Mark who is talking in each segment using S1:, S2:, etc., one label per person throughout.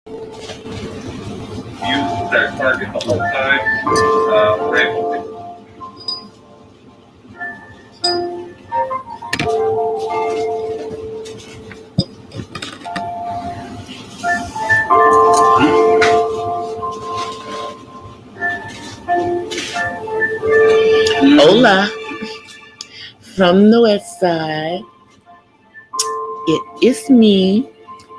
S1: Use that target the whole time.
S2: Hola, from the west side. It is me,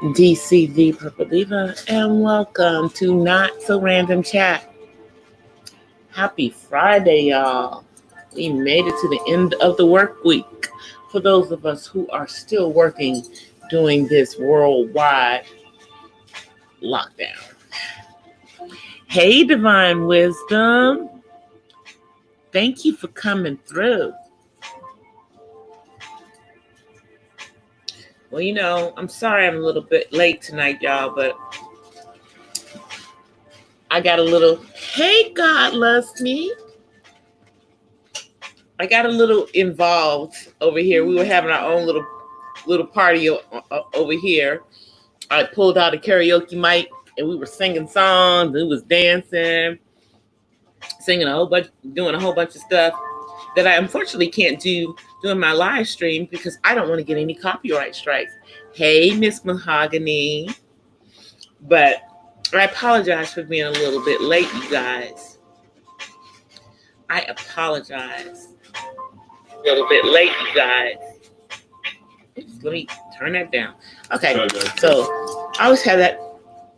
S2: DCThePurpleDiva, and welcome to Not So Random Chat. Happy Friday, y'all. We made it to the end of the work week. For those of us who are still working during this worldwide lockdown. Hey, Divine Wisdom. Thank you for coming through. Well, I'm sorry I'm a little bit late tonight, y'all, but I got a little, hey, God loves me. I got a little involved over here. We were having our own little party over here. I pulled out a karaoke mic and we were singing songs. We was dancing, singing doing a whole bunch of stuff that I unfortunately can't do during my live stream because I don't want to get any copyright strikes. Hey, Miss Mahogany. But I apologize for being a little bit late, you guys. I apologize. A little bit late, you guys. Oops, let me turn that down. Okay, so I always have that.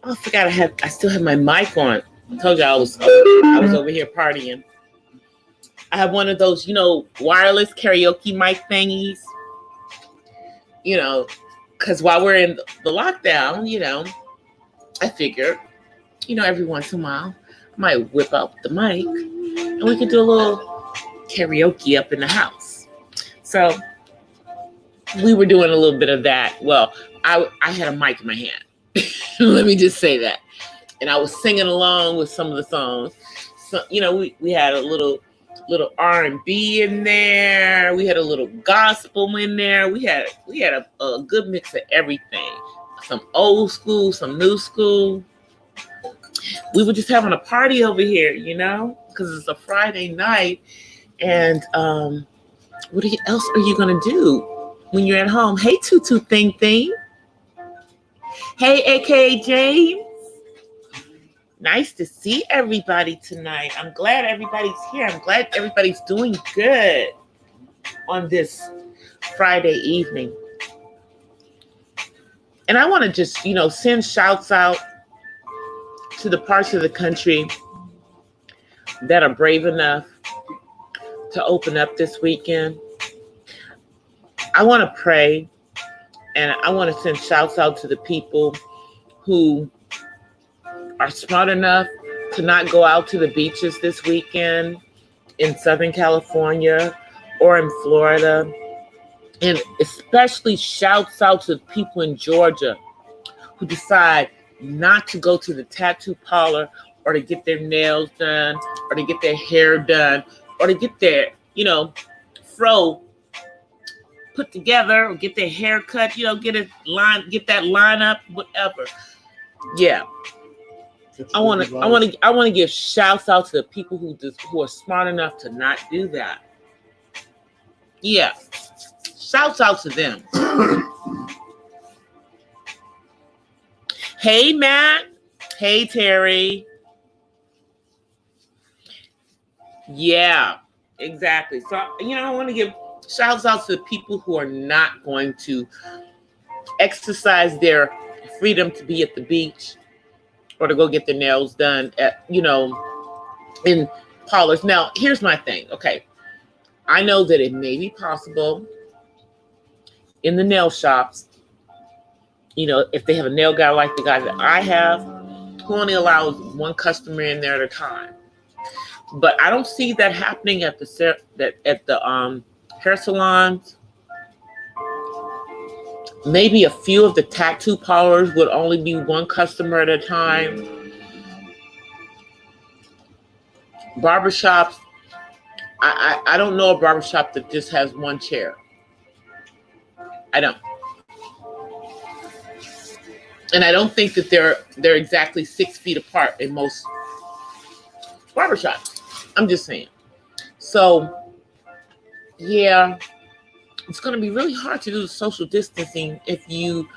S2: Oh, I forgot I still have my mic on. I told you I was over here partying. I have one of those, wireless karaoke mic thingies. Because while we're in the lockdown, I figured, every once in a while, I might whip out the mic and we could do a little karaoke up in the house. So we were doing a little bit of that. Well, I had a mic in my hand. Let me just say that. And I was singing along with some of the songs. So, we had a little R&B in there. We had a little gospel in there. We had a good mix of everything. Some old school, some new school. We were just having a party over here, because it's a Friday night. And what else are you going to do when you're at home? Hey, Tutu Thing Thing. Hey, AKA James. Nice to see everybody tonight. I'm glad everybody's here. I'm glad everybody's doing good on this Friday evening. And I want to just, send shouts out to the parts of the country that are brave enough to open up this weekend. I want to pray and I want to send shouts out to the people who are smart enough to not go out to the beaches this weekend in Southern California or in Florida. And especially shouts out to the people in Georgia who decide not to go to the tattoo parlor or to get their nails done or to get their hair done or to get their, fro put together or get their hair cut, get that line up, whatever. Yeah. I want to give shouts out to the people who are smart enough to not do that. Yeah. Shouts out to them. Hey, Matt. Hey, Terry. Yeah, exactly. So, I want to give shouts out to the people who are not going to exercise their freedom to be at the beach or to go get their nails done at, in parlors. Now, here's my thing. Okay. I know that it may be possible in the nail shops, if they have a nail guy like the guy that I have, who only allows one customer in there at a time. But I don't see that happening at the hair salons. Maybe a few of the tattoo parlors would only be one customer at a time. Barbershops, I don't know a barbershop that just has one chair. I don't. And I don't think that they're exactly 6 feet apart in most barbershops. I'm just saying. So yeah, it's going to be really hard to do the social distancing if you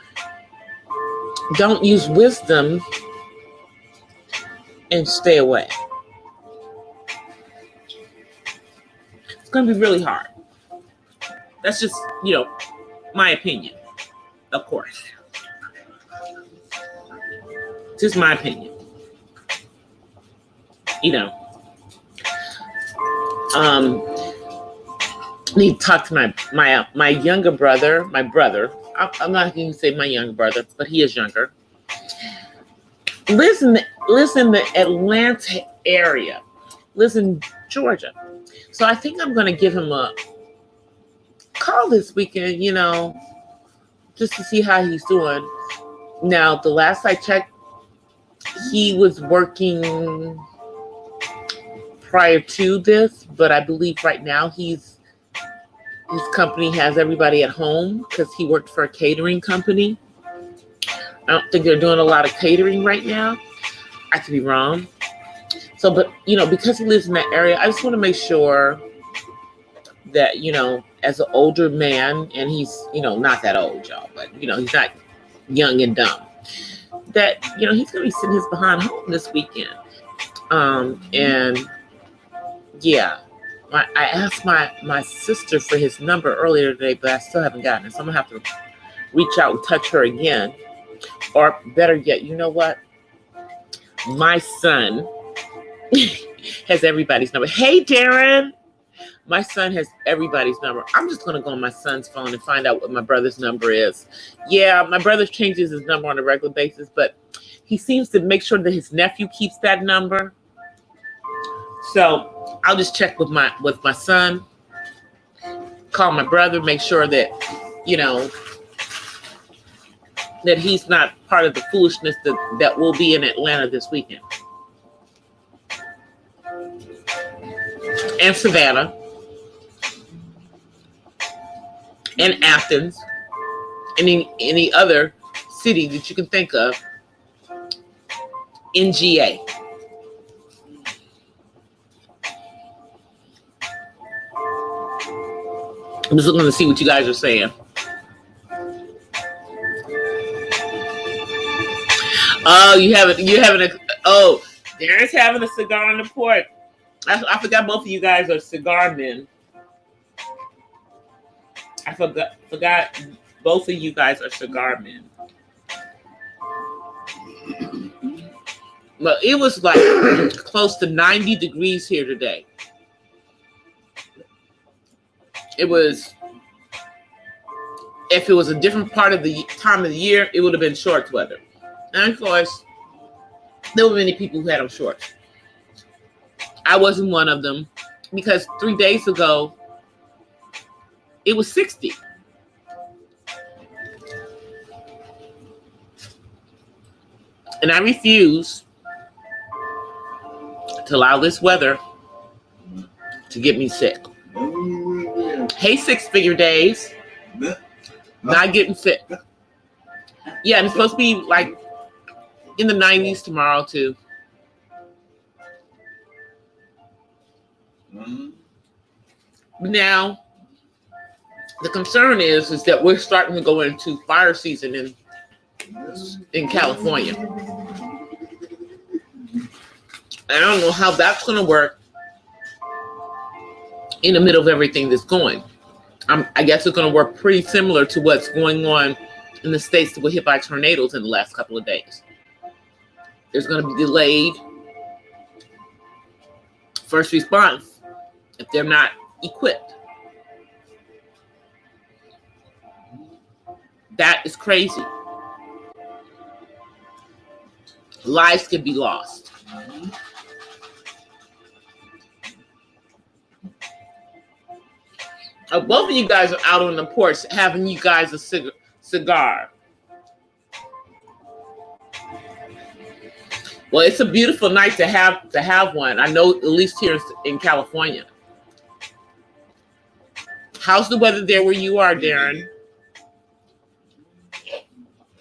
S2: don't use wisdom and stay away. It's going to be really hard. That's just, my opinion, of course. Just my opinion. Need to talk to my younger brother, I'm not going to say my younger brother, but he is younger. Lives in the Atlanta area. Lives in Georgia. So I think I'm going to give him a call this weekend, just to see how he's doing. Now, the last I checked, he was working prior to this, but I believe right now his company has everybody at home because he worked for a catering company. I don't think they're doing a lot of catering right now. I could be wrong. So, but, because he lives in that area, I just want to make sure that, as an older man, and he's, not that old, y'all, but, he's not young and dumb, that, he's going to be sitting his behind home this weekend. And yeah, I asked my sister for his number earlier today, but I still haven't gotten it. So I'm going to have to reach out and touch her again. Or better yet, you know what? My son has everybody's number. Hey, Darren. My son has everybody's number. I'm just going to go on my son's phone and find out what my brother's number is. Yeah, my brother changes his number on a regular basis, but he seems to make sure that his nephew keeps that number. So I'll just check with my son, call my brother, make sure that, that he's not part of the foolishness that will be in Atlanta this weekend. And Savannah. And Athens. And any other city that you can think of in GA. I'm just looking to see what you guys are saying. Oh, Darren's having a cigar on the porch. I forgot both of you guys are cigar men. I forgot both of you guys are cigar men. But it was like close to 90 degrees here today. It was, if it was a different part of the time of the year, it would have been shorts weather. And of course, there were many people who had on shorts. I wasn't one of them because 3 days ago, it was 60. And I refuse to allow this weather to get me sick. Hey, 6 Figure Days. Not getting sick. Yeah, and it's supposed to be like in the 90s tomorrow too. Now, the concern is that we're starting to go into fire season in California. I don't know how that's going to work in the middle of everything that's going. I guess it's going to work pretty similar to what's going on in the states that were hit by tornadoes in the last couple of days. There's going to be delayed first response if they're not equipped. That is crazy. Lives could be lost. Both of you guys are out on the porch having you guys a cigar. Well, it's a beautiful night to have one. I know, at least here in California. How's the weather there where you are, Darren?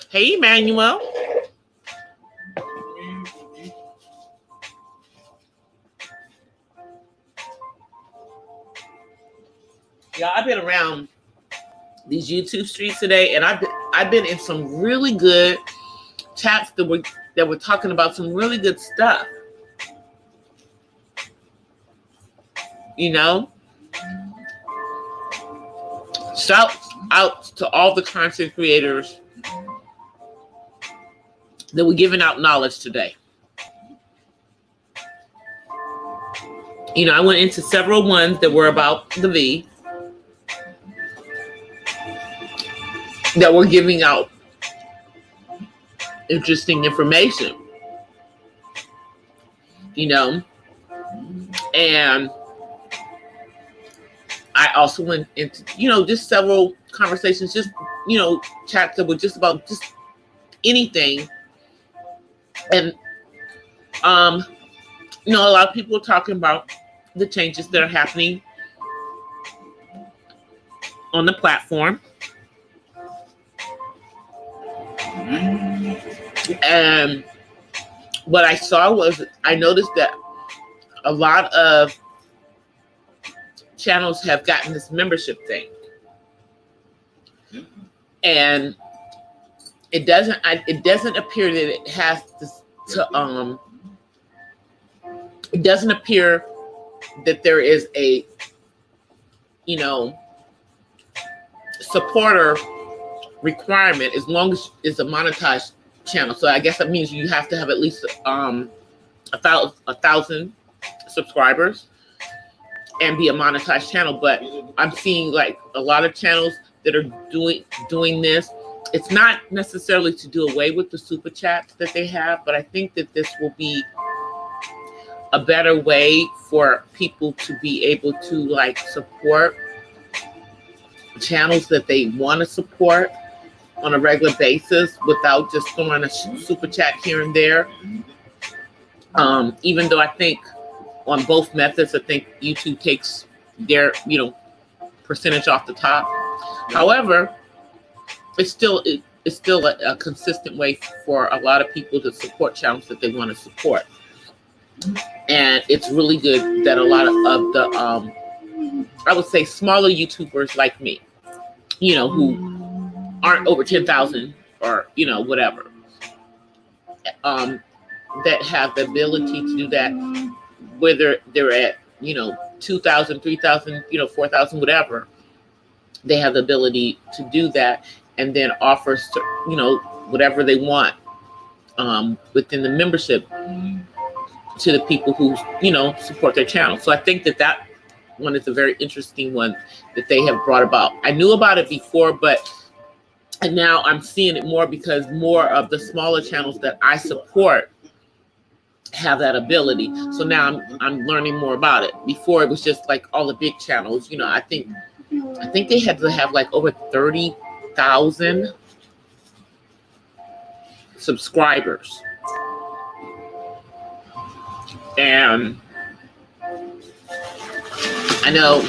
S2: Hey, Emmanuel. Yeah, I've been around these YouTube streets today, and I've been in some really good chats that were talking about some really good stuff. You know, shout out to all the content creators that were giving out knowledge today. You know, I went into several ones that were about the V, that were giving out interesting information, you know, and I also went into, you know, just several conversations, just, you know, chats that were just about just anything. And, you know, a lot of people are talking about the changes that are happening on the platform. And what I saw was, I noticed that a lot of channels have gotten this membership thing. And it doesn't appear that it has it doesn't appear that there is a, you know, supporter requirement as long as it's a monetized channel. So I guess that means you have to have at least 1,000 subscribers and be a monetized channel. But I'm seeing like a lot of channels that are doing this. It's not necessarily to do away with the super chats that they have, but I think that this will be a better way for people to be able to like support channels that they want to support on a regular basis without just throwing a super chat here and there. Even though I think on both methods, I think YouTube takes their, you know, percentage off the top. However, it's still a consistent way for a lot of people to support channels that they want to support. And it's really good that a lot of the, I would say smaller YouTubers like me, you know, who aren't over 10,000 or, you know, whatever, that have the ability to do that, whether they're at, you know, 2,000, 3,000, you know, 4,000, whatever, they have the ability to do that and then offer, you know, whatever they want within the membership to the people who, you know, support their channel. So I think that that one is a very interesting one that they have brought about. I knew about it before, and now I'm seeing it more because more of the smaller channels that I support have that ability. So now I'm learning more about it. Before it was just like all the big channels, you know, I think they had to have like over 30,000 subscribers. And I know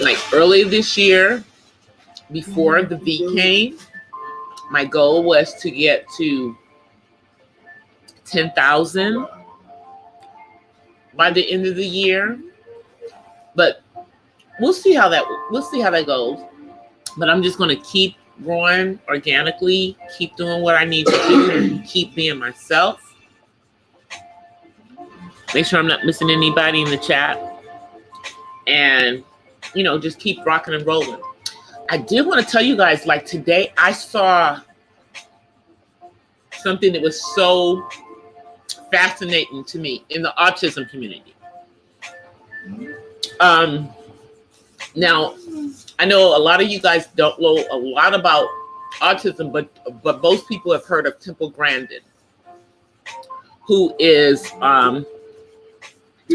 S2: like early this year, before the V came, my goal was to get to 10,000 by the end of the year. But we'll see how that goes. But I'm just going to keep growing organically, keep doing what I need to do, keep being myself. Make sure I'm not missing anybody in the chat. And, you know, just keep rocking and rolling. I did want to tell you guys, like today, I saw something that was so fascinating to me in the autism community. Now, I know a lot of you guys don't know a lot about autism, but most people have heard of Temple Grandin, who is an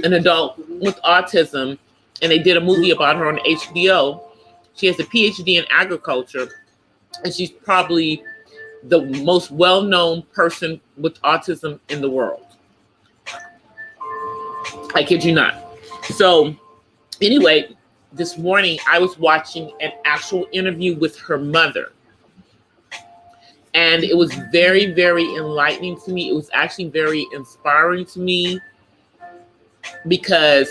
S2: adult with autism, and they did a movie about her on HBO. She has a PhD in agriculture, and she's probably the most well-known person with autism in the world. I kid you not. So anyway, this morning I was watching an actual interview with her mother. And it was very, very enlightening to me. It was actually very inspiring to me because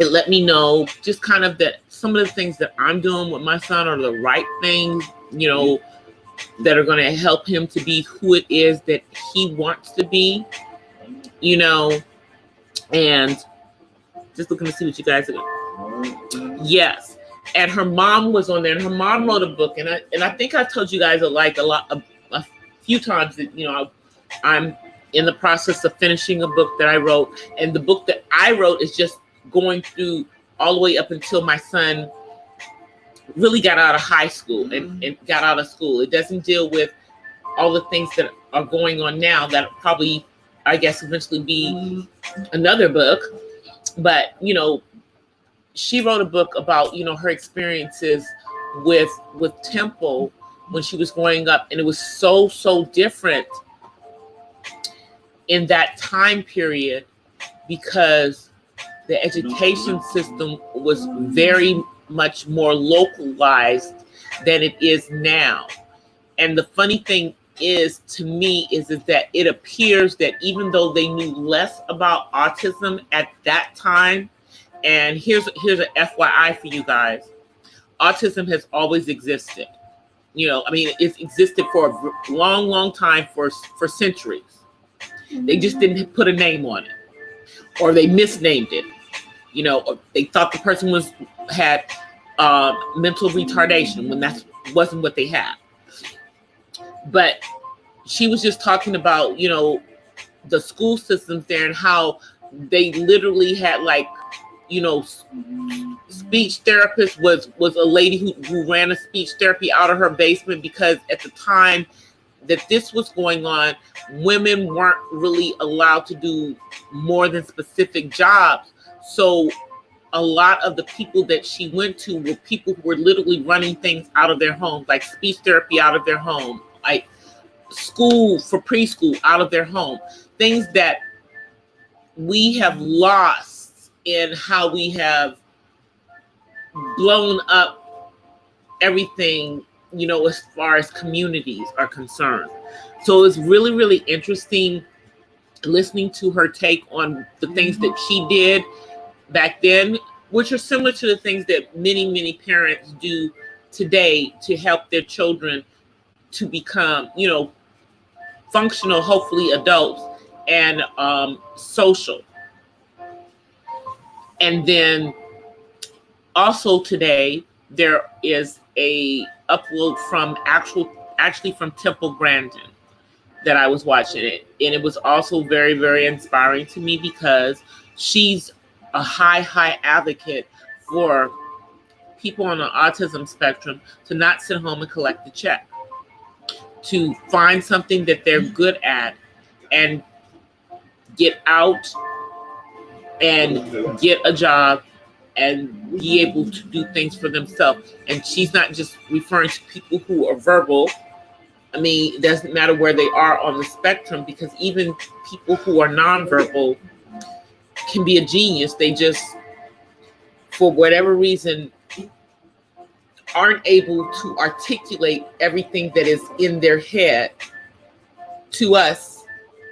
S2: it let me know just kind of that some of the things that I'm doing with my son are the right things, you know, that are going to help him to be who it is that he wants to be, you know, and just looking to see what you guys are doing. Yes. And her mom was on there, and her mom wrote a book, and I think I told you guys a few times that, you know, I'm in the process of finishing a book that I wrote, and the book that I wrote is just going through all the way up until my son really got out of high school and got out of school. It doesn't deal with all the things that are going on now that probably, I guess, eventually be another book. But, you know, she wrote a book about, you know, her experiences with Temple when she was growing up, and it was so different in that time period because the education system was very much more localized than it is now. And the funny thing is, to me, is that it appears that even though they knew less about autism at that time, and here's an FYI for you guys, autism has always existed. You know, I mean, it's existed for a long time, for centuries. They just didn't put a name on it, or they misnamed it. You know, or they thought the person had mental retardation when that wasn't what they had. But she was just talking about, you know, the school systems there and how they literally had, like, you know, speech therapist was a lady who ran a speech therapy out of her basement, because at the time that this was going on, women weren't really allowed to do more than specific jobs. So a lot of the people that she went to were people who were literally running things out of their homes, like speech therapy out of their home, like school for preschool out of their home, things that we have lost in how we have blown up everything, you know, as far as communities are concerned. So it's really interesting listening to her take on the things that she did back then, which are similar to the things that many parents do today to help their children to become, you know, functional, hopefully adults, and social. And then also today there is a upload from actually from Temple Grandin that I was watching it, and it was also very inspiring to me, because she's a high advocate for people on the autism spectrum to not sit home and collect the check, to find something that they're good at and get out and get a job and be able to do things for themselves. And she's not just referring to people who are verbal. I mean, it doesn't matter where they are on the spectrum, because even people who are nonverbal can be a genius. They just, for whatever reason, aren't able to articulate everything that is in their head to us,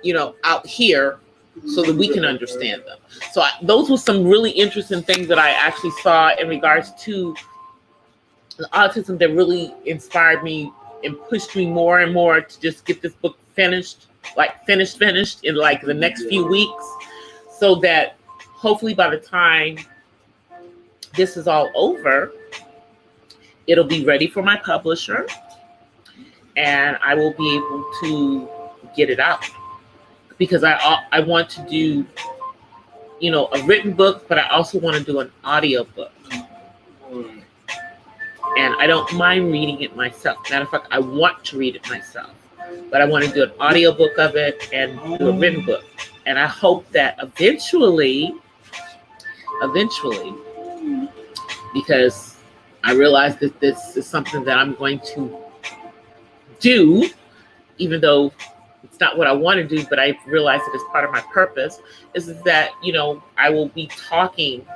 S2: you know, out here, so that we can understand them. So those were some really interesting things that I actually saw in regards to the autism that really inspired me and pushed me more and more to just get this book finished, like finished in like the next few weeks, so that hopefully by the time this is all over, it'll be ready for my publisher and I will be able to get it out, because I want to do, you know, a written book, but I also want to do an audio book. And I don't mind reading it myself. Matter of fact, I want to read it myself, but I want to do an audio book of it and do a written book. And I hope that eventually, because I realize that this is something that I'm going to do, even though it's not what I want to do, but I realize that it's part of my purpose, is that, you know, I will be talking,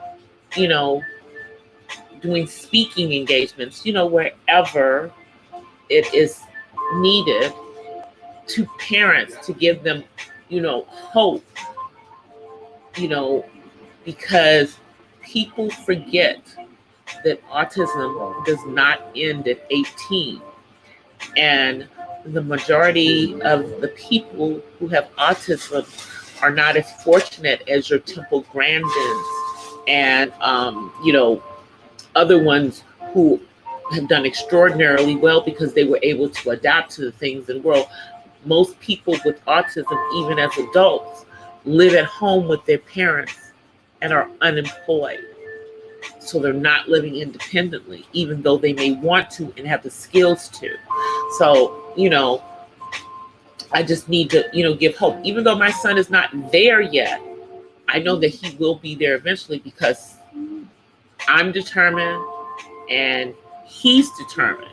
S2: you know, doing speaking engagements, you know, wherever it is needed, to parents, to give them, you know, hope, you know, because people forget that autism does not end at 18. And the majority of the people who have autism are not as fortunate as your Temple Grandins and, other ones who have done extraordinarily well because they were able to adapt to the things in the world. Most people with autism, even as adults, live at home with their parents and are unemployed. So they're not living independently, even though they may want to and have the skills to. So, I just need to, give hope. Even though my son is not there yet, I know that he will be there eventually because I'm determined and he's determined.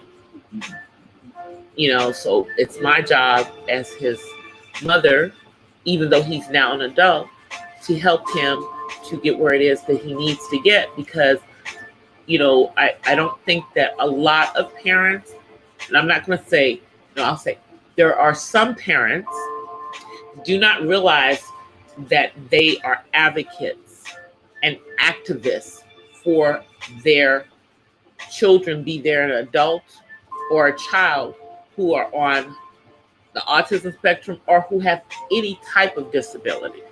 S2: So it's my job as his mother, even though he's now an adult, to help him to get where it is that he needs to get, because I don't think that a lot of parents, and I'm not going to say, I'll say there are some parents do not realize that they are advocates and activists for their children, be they an adult or a child who are on the autism spectrum or who have any type of disability.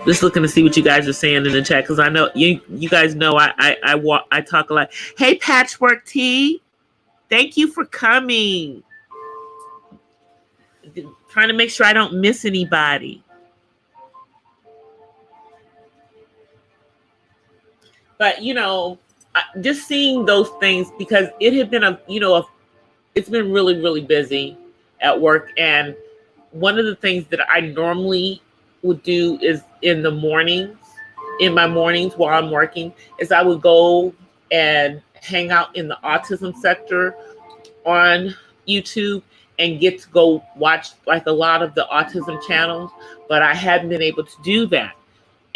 S2: Just looking to see what you guys are saying in the chat, because I know you guys know I talk a lot. Hey, Patchwork Tea, thank you for coming. Trying to make sure I don't miss anybody. But just seeing those things, because it had been it's been really, really busy at work, and one of the things that I normally would do is in my mornings while I'm working, is I would go and hang out in the autism sector on YouTube and get to go watch like a lot of the autism channels, but I hadn't been able to do that.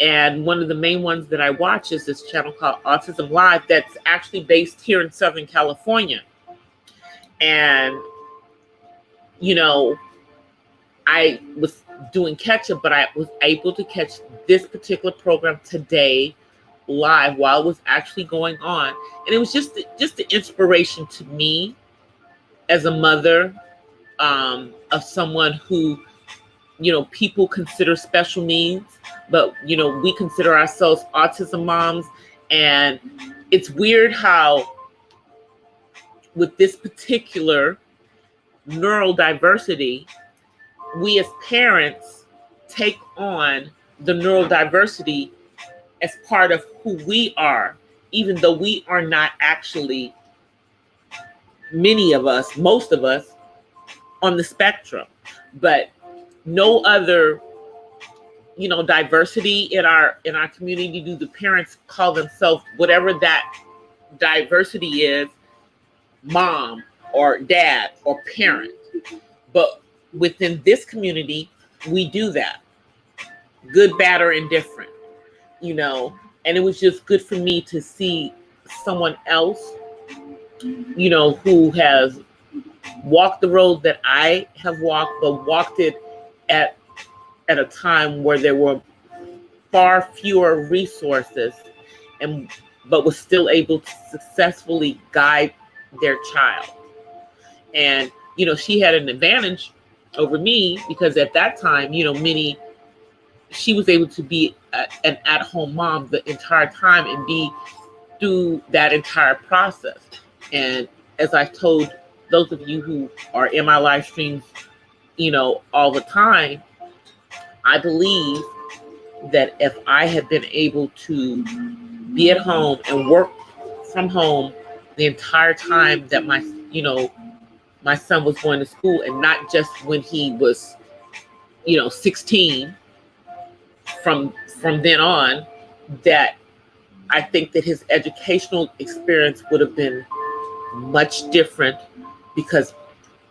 S2: And one of the main ones that I watch is this channel called Autism Live that's actually based here in Southern California. And, I was doing catch up, but I was able to catch this particular program today live while it was actually going on. And it was just the inspiration to me as a mother of someone who, people consider special needs, but, we consider ourselves autism moms. And it's weird how with this particular neurodiversity, we as parents take on the neurodiversity as part of who we are, even though we are not actually, most of us on the spectrum. But no other, diversity in our community do the parents call themselves whatever that diversity is, mom or dad or parent. But within this community, we do that. Good, bad, or indifferent, and it was just good for me to see someone else, who has walked the road that I have walked, but walked it at a time where there were far fewer resources, but was still able to successfully guide their child. And, she had an advantage over me because at that time, she was able to be an at-home mom the entire time and be through that entire process. And as I told those of you who are in my live streams, all the time, I believe that if I had been able to be at home and work from home the entire time that my son was going to school, and not just when he was, 16, from then on, that I think that his educational experience would have been much different, because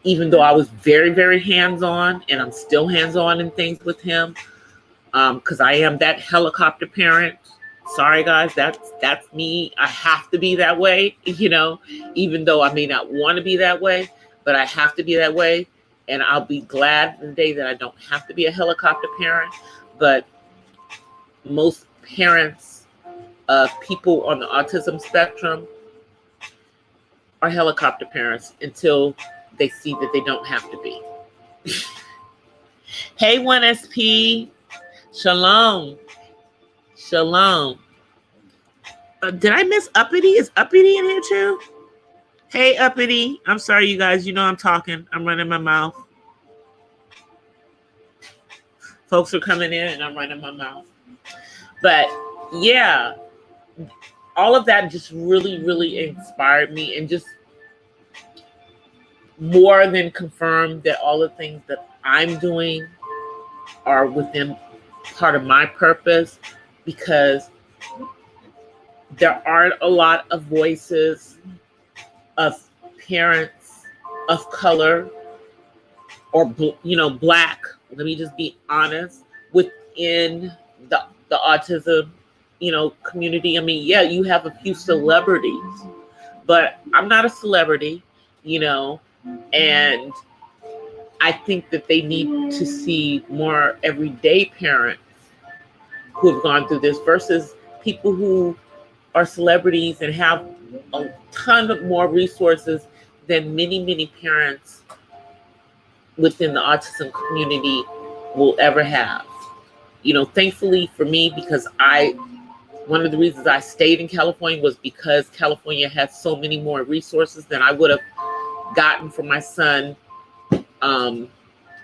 S2: even though I was very, very hands-on, and I'm still hands-on in things with him, because I am that helicopter parent. Sorry, guys, that's me. I have to be that way, even though I may not want to be that way, but I have to be that way. And I'll be glad the day that I don't have to be a helicopter parent. But most parents of people on the autism spectrum are helicopter parents until they see that they don't have to be. Hey, 1SP. Shalom. Shalom. Did I miss Uppity? Is Uppity in here too? Hey, Uppity. I'm sorry, you guys. You know I'm talking. I'm running my mouth. Folks are coming in and I'm running my mouth. But yeah, all of that just really, really inspired me and just more than confirmed that all the things that I'm doing are within part of my purpose, because there aren't a lot of voices of parents of color or black, let me just be honest, within the autism community. I mean, yeah, you have a few celebrities, but I'm not a celebrity, and I think that they need to see more everyday parents who have gone through this versus people who are celebrities and have a ton of more resources than many, many parents within the autism community will ever have. Thankfully for me, because one of the reasons I stayed in California was because California has so many more resources than I would have gotten for my son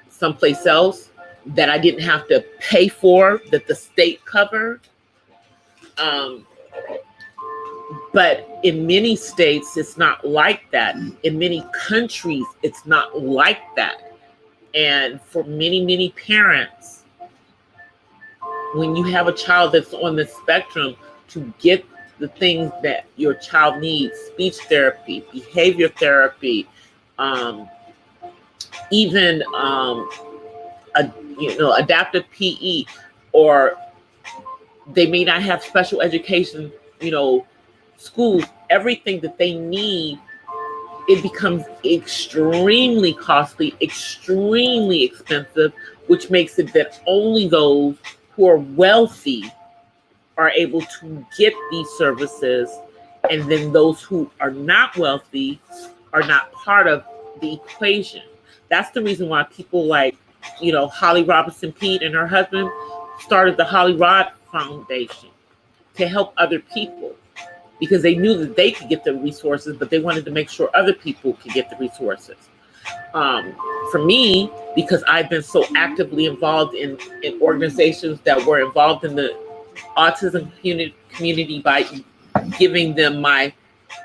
S2: someplace else that I didn't have to pay for, that the state covered. But in many states, it's not like that. In many countries, it's not like that. And for many, many parents, when you have a child that's on the spectrum, to get the things that your child needs, speech therapy, behavior therapy, even adaptive PE, or they may not have special education, schools, everything that they need, it becomes extremely costly, extremely expensive, which makes it that only those who are wealthy are able to get these services, and then those who are not wealthy are not part of the equation. That's the reason why people like, Holly Robinson Pete and her husband started the Holly Rod Foundation to help other people, because they knew that they could get the resources, but they wanted to make sure other people could get the resources. For me, because I've been so actively involved in organizations that were involved in the autism community by giving them my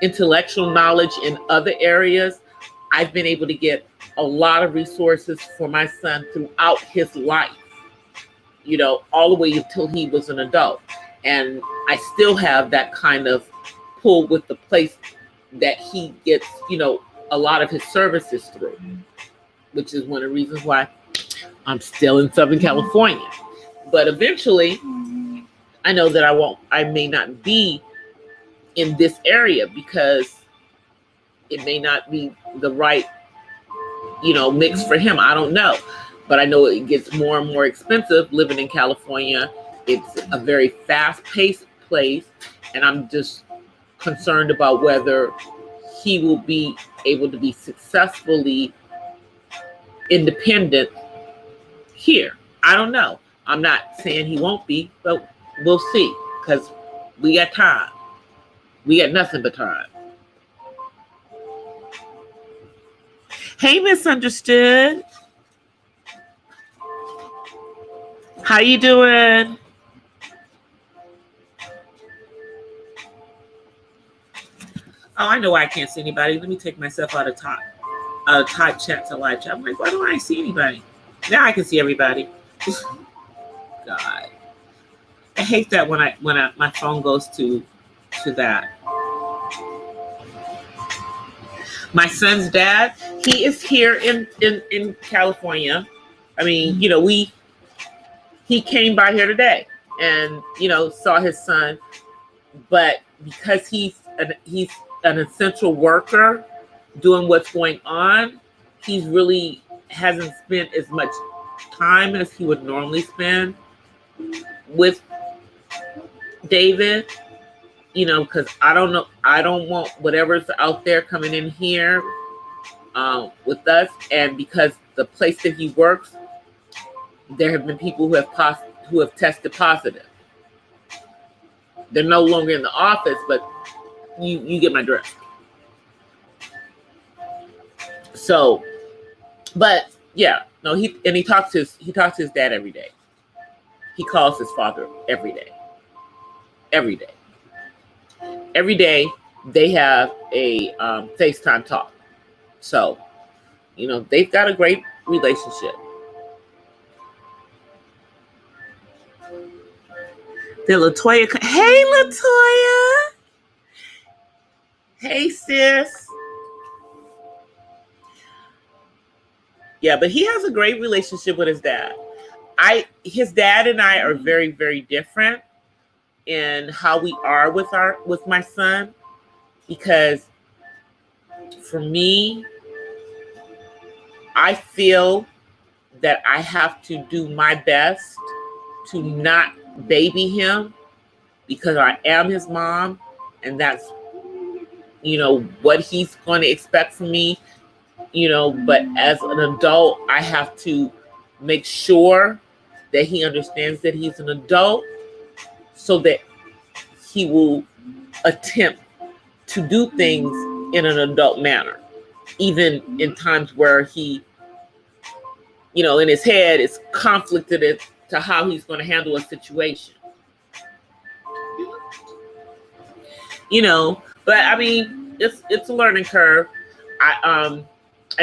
S2: intellectual knowledge in other areas, I've been able to get a lot of resources for my son throughout his life, all the way until he was an adult. And I still have that kind of pull with the place that he gets, a lot of his services through, which is one of the reasons why I'm still in Southern California. But eventually, I know that I may not be in this area because it may not be the right, mix for him. I don't know. But I know it gets more and more expensive living in California. It's a very fast-paced place, and I'm just concerned about whether he will be able to be successfully independent here. I don't know. I'm not saying he won't be, but we'll see, because we got time. We got nothing but time. Hey, Misunderstood. How you doing? Oh, I know why I can't see anybody. Let me take myself out of type chat to live chat. I'm like, why don't I see anybody? Now I can see everybody. God, I hate that when my phone goes to that. My son's dad, he is here in California. I mean, he came by here today and saw his son, but because he's an essential worker doing what's going on, he's really hasn't spent as much time as he would normally spend with David, you know, because I don't know, I don't want whatever's out there coming in here with us. And because the place that he works, there have been people who have tested positive. They're no longer in the office, but you get my drift. So, but yeah, no, he talks to his dad every day. He calls his father every day. Every day. Every day they have a FaceTime talk. So, you know, they've got a great relationship. The Latoya, hey Latoya. Hey sis. Yeah, but he has a great relationship with his dad. His dad and I are very, very different in how we are with my son, because for me, I feel that I have to do my best to not baby him, because I am his mom, and that's, you know, what he's going to expect from me, you know. But as an adult, I have to make sure that he understands that he's an adult, so that he will attempt to do things in an adult manner, even in times where he, you know, in his head is conflicted as to how he's going to handle a situation. You know, but I mean, it's a learning curve. I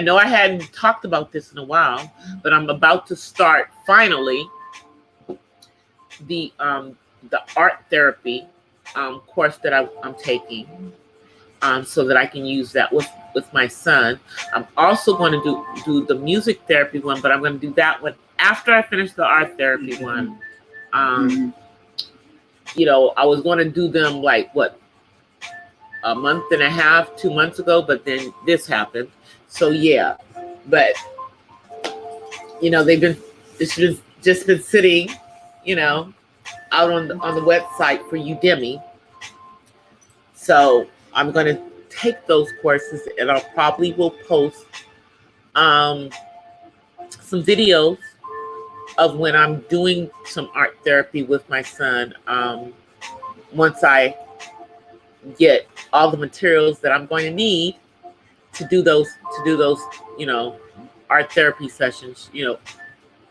S2: know I hadn't talked about this in a while, but I'm about to start finally the art therapy course that I'm taking, so that I can use that with my son. I'm also going to do the music therapy one, but I'm going to do that one after I finish the art therapy one. You know, I was going to do them like a month and a half, 2 months ago, but then this happened. So yeah, but you know, it's just been sitting, you know, out on the website for Udemy. So I'm going to take those courses, and I'll probably will post some videos of when I'm doing some art therapy with my son, once I get all the materials that I'm going to need to do those, you know, art therapy sessions, you know,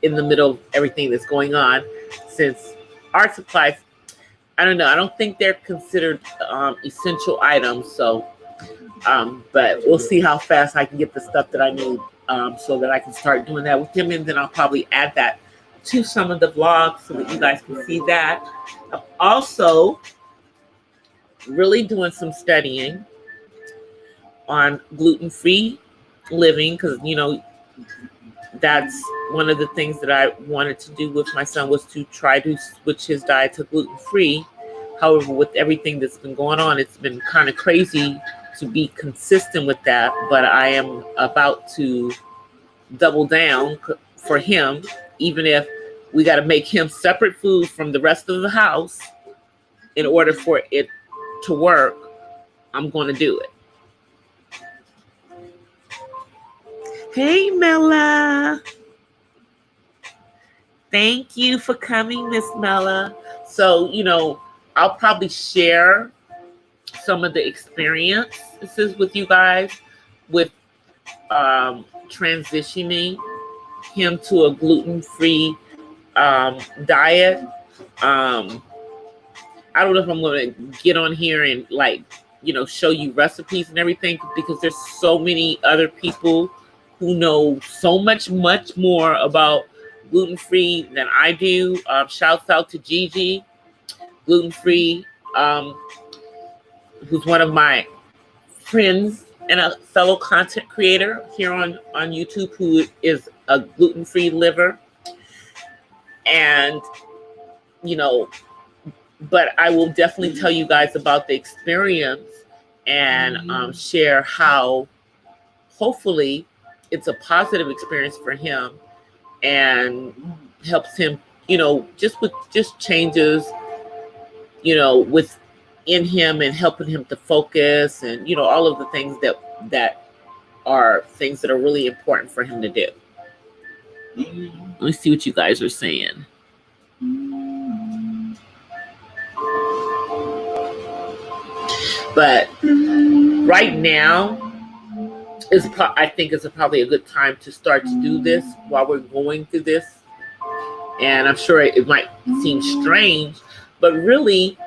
S2: in the middle of everything that's going on, since art supplies, I don't know, I don't think they're considered essential items. So, but we'll see how fast I can get the stuff that I need, so that I can start doing that with him. And then I'll probably add that to some of the vlogs so that you guys can see that. I'm also really doing some studying on gluten-free living, because, you know, that's one of the things that I wanted to do with my son, was to try to switch his diet to gluten-free. However, with everything that's been going on, it's been kind of crazy to be consistent with that. But I am about to double down for him, even if we got to make him separate food from the rest of the house in order for it to work. I'm going to do it. Hey, Mella. Thank you for coming, Miss Mella. So, you know, I'll probably share some of the experiences with you guys with transitioning him to a gluten-free diet. I don't know if I'm going to get on here and, like, you know, show you recipes and everything, because there's so many other people who know so much more about gluten-free than I do. Shouts out to Gigi, gluten-free, who's one of my friends and a fellow content creator here on YouTube, who is a gluten-free liver. And, you know, but I will definitely tell you guys about the experience and share how hopefully it's a positive experience for him and helps him, just with just changes, within him and helping him to focus and, all of the things that are things that are really important for him to do. Let me see what you guys are saying. But right now, I think it's probably a good time to start to do this while we're going through this. And I'm sure it might seem strange, but really,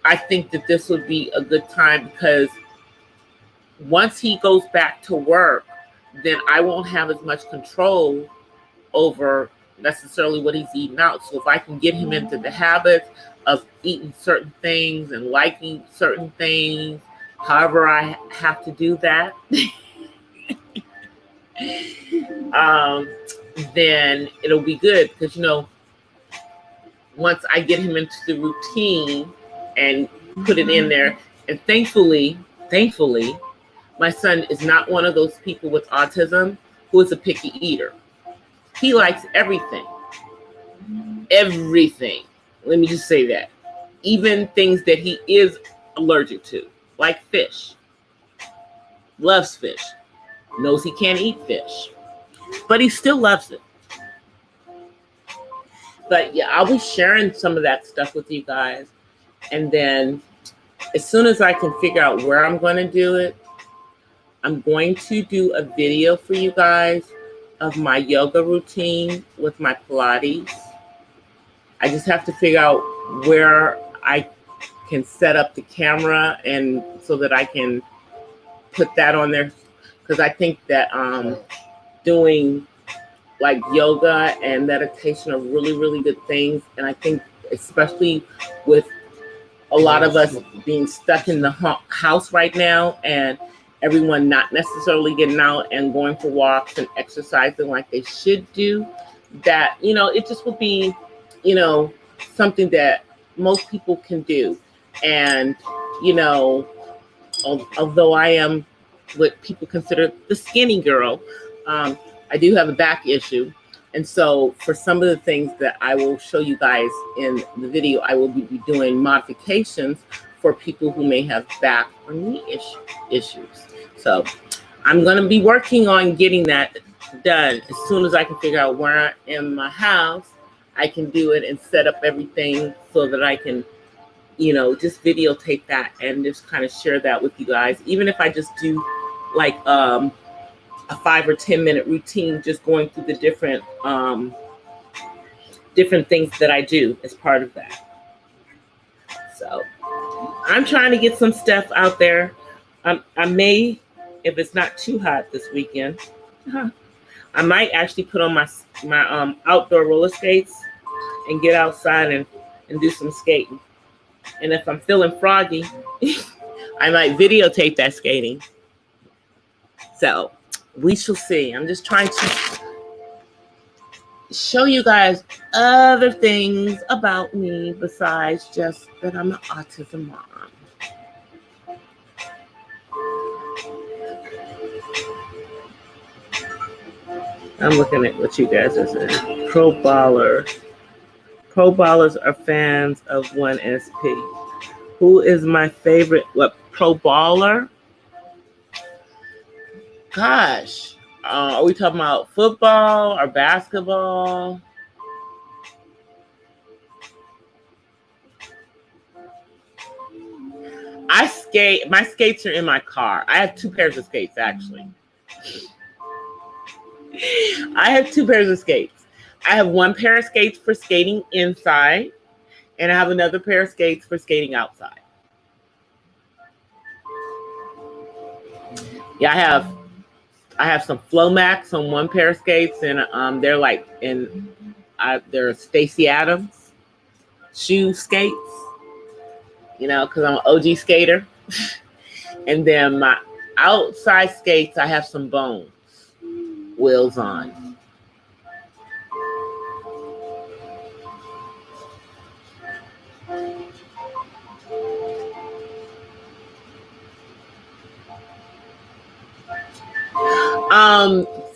S2: I think that this would be a good time because once he goes back to work, then I won't have as much control over necessarily what he's eating out. So if I can get him into the habit of eating certain things and liking certain things, however I have to do that, then it'll be good because, once I get him into the routine and put it in there, and thankfully, my son is not one of those people with autism who is a picky eater. He likes everything. Everything. Let me just say that. Even things that he is allergic to, like fish. Loves fish. Knows he can't eat fish. But he still loves it. But yeah, I'll be sharing some of that stuff with you guys. And then as soon as I can figure out where I'm going to do it, I'm going to do a video for you guys of my yoga routine with my Pilates. I just have to figure out where I can set up the camera and so that I can put that on there. Because I think that doing like yoga and meditation are really, really good things. And I think especially with a lot of us being stuck in the house right now and everyone not necessarily getting out and going for walks and exercising like they should do, that, it just would be, something that most people can do. And, although I am what people consider the skinny girl, I do have a back issue. And so for some of the things that I will show you guys in the video, I will be doing modifications for people who may have back or knee issues. So I'm going to be working on getting that done. As soon as I can figure out where in my house I can do it and set up everything so that I can, just videotape that and just kind of share that with you guys. Even if I just do like a 5 or 10 minute routine, just going through the different things that I do as part of that. So I'm trying to get some stuff out there. I may, if it's not too hot this weekend, I might actually put on my outdoor roller skates and get outside and do some skating. And if I'm feeling froggy, I might videotape that skating. So we shall see. I'm just trying to show you guys other things about me besides just that I'm an autism mom. I'm looking at what you guys are saying. Pro ballers. Pro ballers are fans of 1SP. Who is my favorite? What, pro baller? Gosh. Are we talking about football or basketball? I skate. My skates are in my car. I have 2 pairs of skates, actually. I have 2 pairs of skates. I have 1 pair of skates for skating inside, and I have another pair of skates for skating outside. Yeah, I have some Flomax on 1 pair of skates, and they're like they're Stacy Adams shoe skates, because I'm an OG skater. And then my outside skates, I have some Bones wheels on.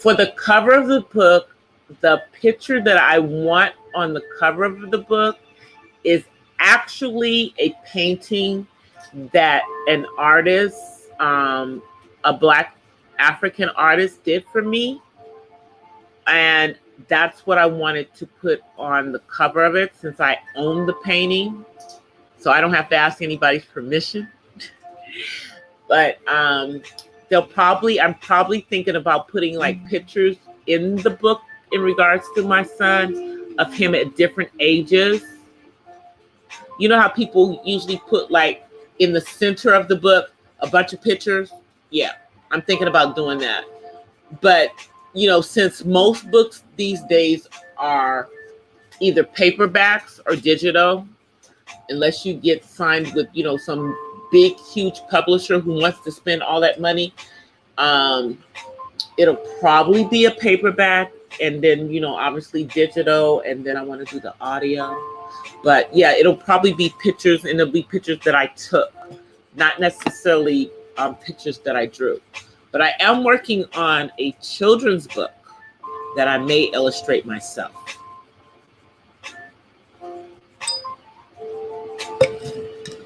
S2: For the cover of the book, the picture that I want on the cover of the book is actually a painting that an artist, a Black African artist, did for me. And that's what I wanted to put on the cover of it, since I own the painting. So I don't have to ask anybody's permission. But I'm probably thinking about putting like pictures in the book in regards to my son of him at different ages. You know how people usually put like in the center of the book a bunch of pictures? Yeah, I'm thinking about doing that. But, you know, since most books these days are either paperbacks or digital, unless you get signed with, you know, some big, huge publisher who wants to spend all that money, it'll probably be a paperback, and then, you know, obviously digital, and then I want to do the audio. But yeah, it'll probably be pictures, and it'll be pictures that I took, not necessarily pictures that I drew. But I am working on a children's book that I may illustrate myself.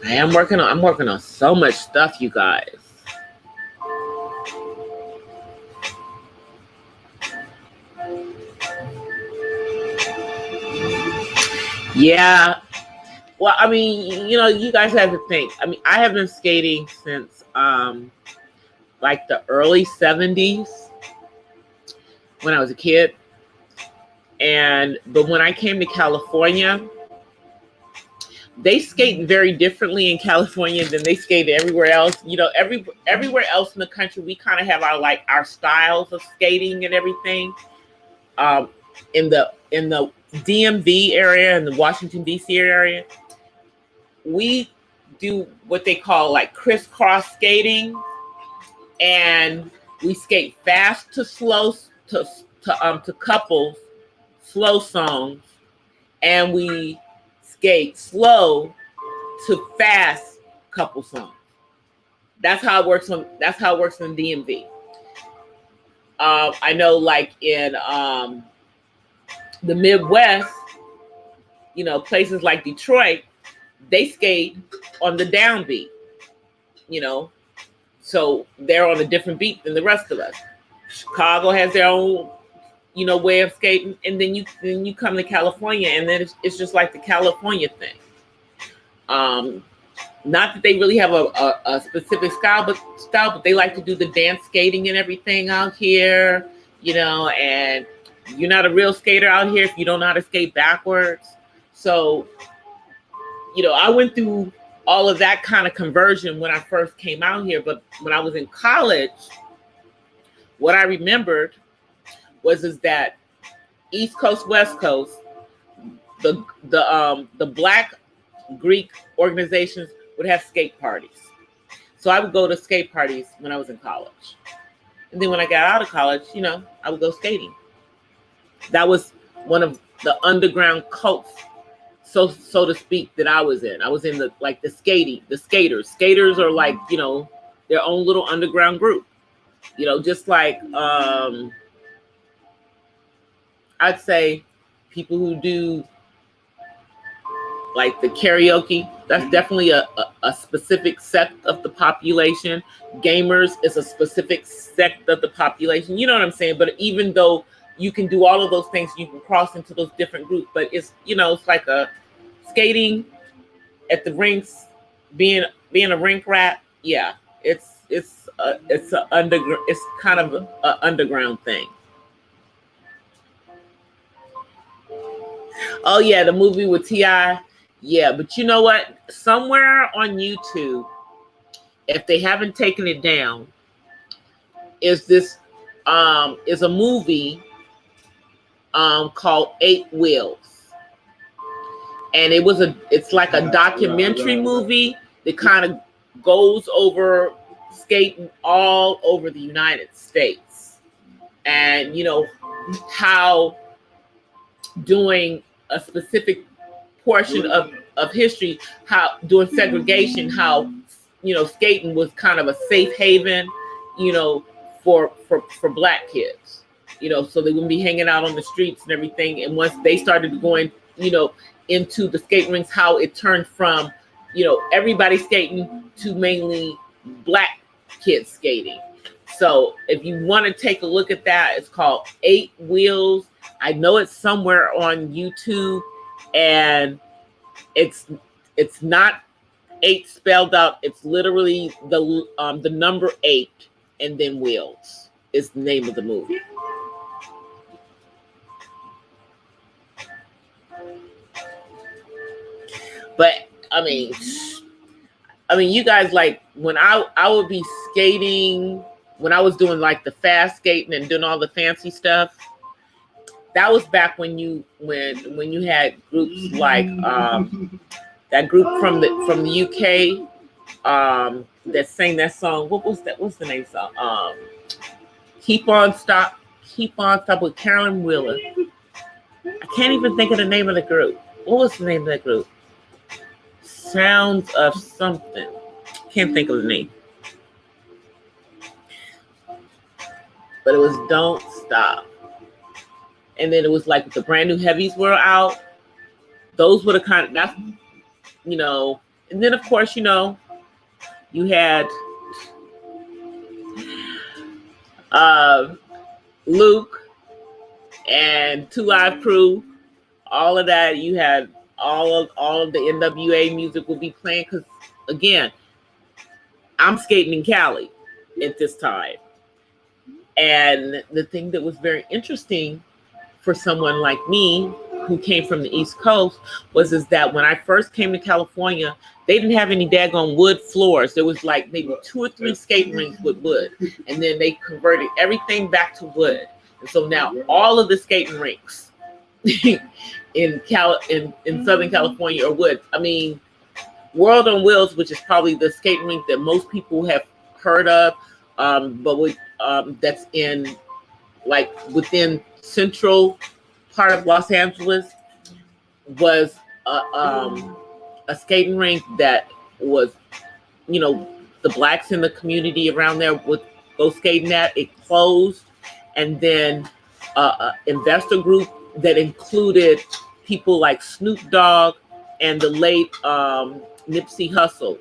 S2: I'm working on so much stuff, you guys. Yeah. Well, I mean, you know, you guys have to think. I mean, I have been skating since like the early 70s when I was a kid. But when I came to California, they skate very differently in California than they skate everywhere else. You know, everywhere else in the country, we kind of have our styles of skating and everything. In the DMV area, in the Washington D.C. area, we do what they call like crisscross skating, and we skate fast to slow to couples, slow songs, and we skate slow to fast couple songs. That's how it works in DMV. I know, like in the Midwest, you know, places like Detroit, they skate on the downbeat. You know, so they're on a different beat than the rest of us. Chicago has their own, you know, way of skating, and then you come to California, and then it's just like the California thing. Not that they really have a specific style, but they like to do the dance skating and everything out here, you know. And you're not a real skater out here if you don't know how to skate backwards. So, you know, I went through all of that kind of conversion when I first came out here. But when I was in college, what I remembered is that East Coast, West Coast, the Black Greek organizations would have skate parties. So I would go to skate parties when I was in college. And then when I got out of college, you know, I would go skating. That was one of the underground cults, so to speak, that I was in. I was in the skaters. Skaters are like, you know, their own little underground group. You know, just like I'd say people who do like the karaoke, that's definitely a specific sect of the population. Gamers is a specific sect of the population. You know what I'm saying? But even though you can do all of those things, you can cross into those different groups. But it's, you know, it's like a skating at the rinks, being a rink rat. Yeah, it's kind of an underground thing. Oh yeah, the movie with T.I. Yeah, but you know what? Somewhere on YouTube, if they haven't taken it down, is a movie called 8 Wheels. And it's like a documentary movie that kind of goes over skating all over the United States. And, you know, how doing a specific portion of history, how during segregation, how, you know, skating was kind of a safe haven, you know, for Black kids. so they wouldn't be hanging out on the streets and everything. And once they started going, into the skate rinks, how it turned from, everybody skating to mainly Black kids skating. So if you want to take a look at that, it's called 8 Wheels. I know it's somewhere on YouTube, and it's not 8 spelled out. It's literally the number 8 and then wheels is the name of the movie. But I mean, you guys, like, when I would be skating, when I was doing like the fast skating and doing all the fancy stuff, that was back when you had groups like that group from the UK that sang that song. What's the name song? Keep on Stop with Carolyn Wheeler. I can't even think of the name of the group. What was the name of that group? Sounds of something. Can't think of the name. But it was Don't Stop. And then it was like the Brand New Heavies were out. Those were the kind of, that's, and then of course, you had Luke and 2 Live Crew, all of that. You had all of the NWA music will be playing, because again, I'm skating in Cali at this time. And the thing that was very interesting for someone like me who came from the East Coast is that when I first came to California, they didn't have any daggone wood floors. There was like maybe 2 or 3 skate rinks with wood, and then they converted everything back to wood. And so now all of the skating rinks in Southern California are wood. I mean, World on Wheels, which is probably the skating rink that most people have heard of, but that's in like within central part of Los Angeles, was a skating rink that was, the Blacks in the community around there would go skating at. It closed, and then investor group that included people like Snoop Dogg and the late Nipsey Hussle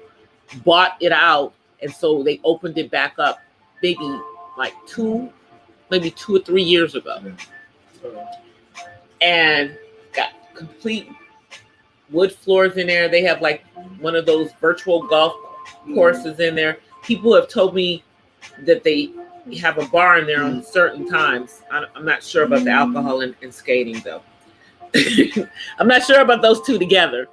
S2: bought it out, and so they opened it back up maybe 2 or 3 years ago, and got complete wood floors in there. They have like one of those virtual golf courses in there. People have told me that they have a bar in there on certain times. I'm not sure about the alcohol and skating though. I'm not sure about those two together.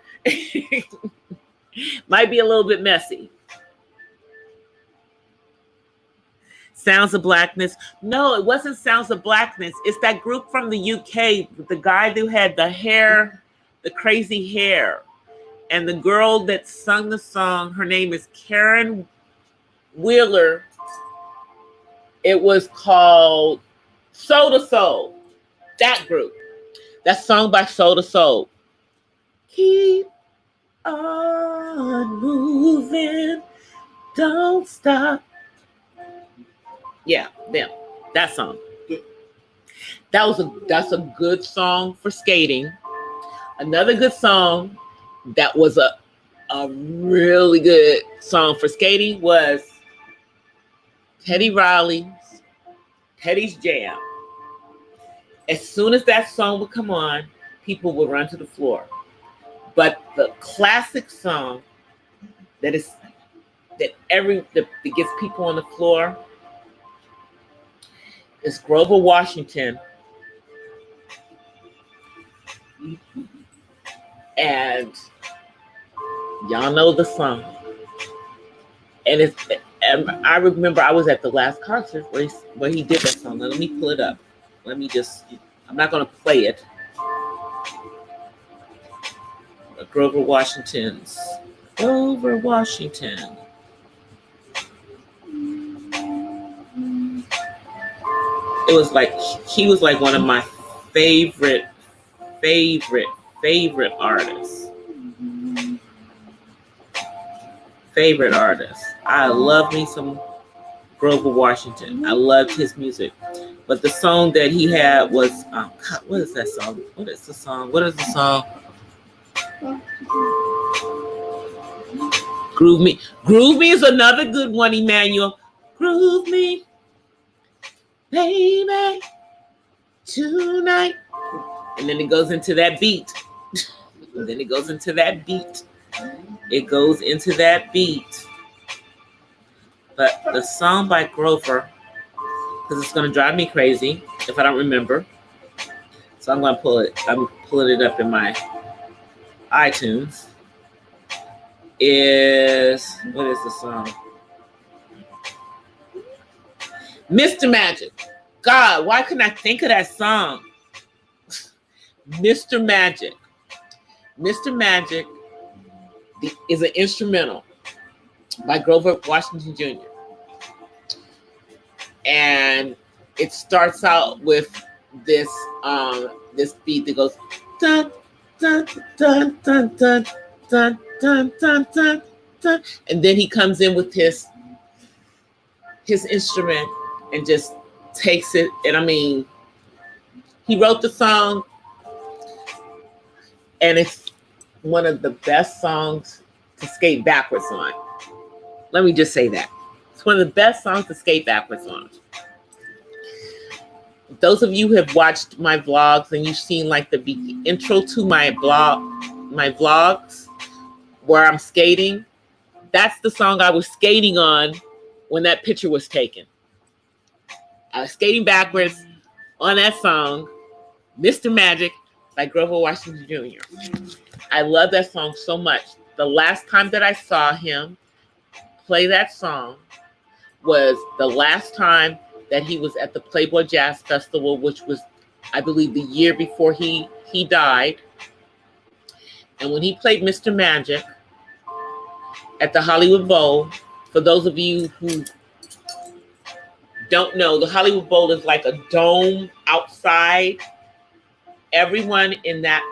S2: Might be a little bit messy. Sounds of Blackness. No, it wasn't Sounds of Blackness. It's that group from the UK, the guy who had the hair, the crazy hair. And the girl that sung the song, her name is Karen Wheeler. It was called Soul to Soul. That group. That song by Soul to Soul. Keep on moving. Don't stop. Yeah, them. That song. That's a good song for skating. Another good song that was a really good song for skating was Teddy Riley's Teddy's Jam. As soon as that song would come on, people would run to the floor. But the classic song that gets people on the floor is Grover Washington. And y'all know the song. And I remember I was at the last concert where he did that song. Now, let me pull it up. I'm not going to play it. Grover Washington. It was like, he was like one of my favorite artists. I love me some Grover Washington. I loved his music. But the song that he had was, God, what is that song? What is the song? Groove Me. Groove Me is another good one, Emmanuel. Groove Me, baby, tonight. And then it goes into that beat. It goes into that beat. But the song by Grover, because it's going to drive me crazy if I don't remember. So I'm going to pull it. I'm pulling it up in my iTunes. What is the song? Mr. Magic. God, why couldn't I think of that song? Mr. Magic. Mr. Magic is an instrumental by Grover Washington Jr. And it starts out with this beat that goes dun dun dun dun dun dun dun dun dun dun, and then he comes in with his instrument and just takes it. And I mean, he wrote the song, and it's one of the best songs to skate backwards on. Let me just say that. It's one of the best songs to skate backwards on. Those of you who have watched my vlogs and you've seen like the intro to my vlogs where I'm skating, that's the song I was skating on when that picture was taken. I was skating backwards on that song, Mr. Magic by Grover Washington Jr. I love that song so much. The last time that I saw him play that song was the last time that he was at the Playboy Jazz Festival, which was, I believe, the year before he died. And when he played Mr. Magic at the Hollywood Bowl, for those of you who don't know, the Hollywood Bowl is like a dome outside. Everyone in that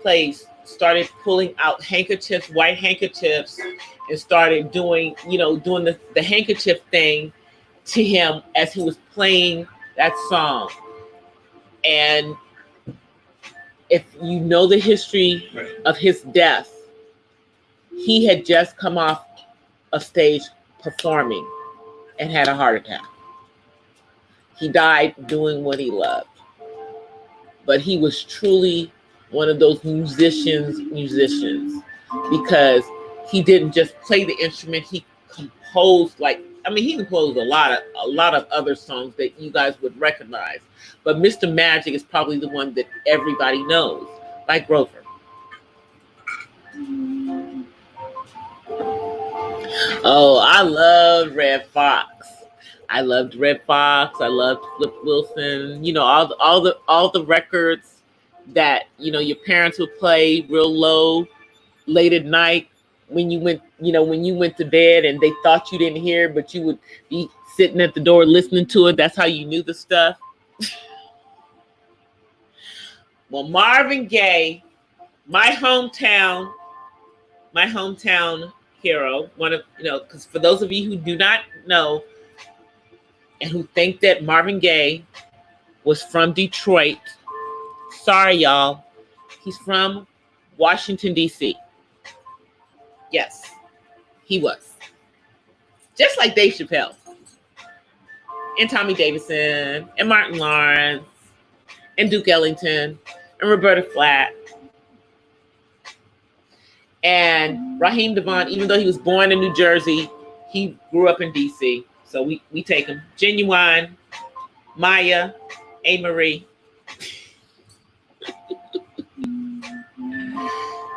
S2: place started pulling out handkerchiefs, white handkerchiefs, and started doing the handkerchief thing to him as he was playing that song. And if you know the history of his death, he had just come off a stage performing and had a heart attack. He died doing what he loved. But he was truly one of those musicians, because he didn't just play the instrument, he composed he composed a lot of other songs that you guys would recognize. But Mr. Magic is probably the one that everybody knows, by Grover. Oh, I loved Red Fox. I loved Red Fox. I loved Flip Wilson. All the records that your parents would play real low, late at night when you went to bed and they thought you didn't hear, but you would be sitting at the door listening to it. That's how you knew the stuff. Well, Marvin Gaye, my hometown hero. Because for those of you who do not know and who think that Marvin Gaye was from Detroit, sorry, y'all. He's from Washington, D.C. Yes, he was. Just like Dave Chappelle and Tommy Davidson and Martin Lawrence and Duke Ellington and Roberta Flack and Raheem DeVaughn. Even though he was born in New Jersey, he grew up in D.C., so we take him. Genuine, Maya, A. Marie.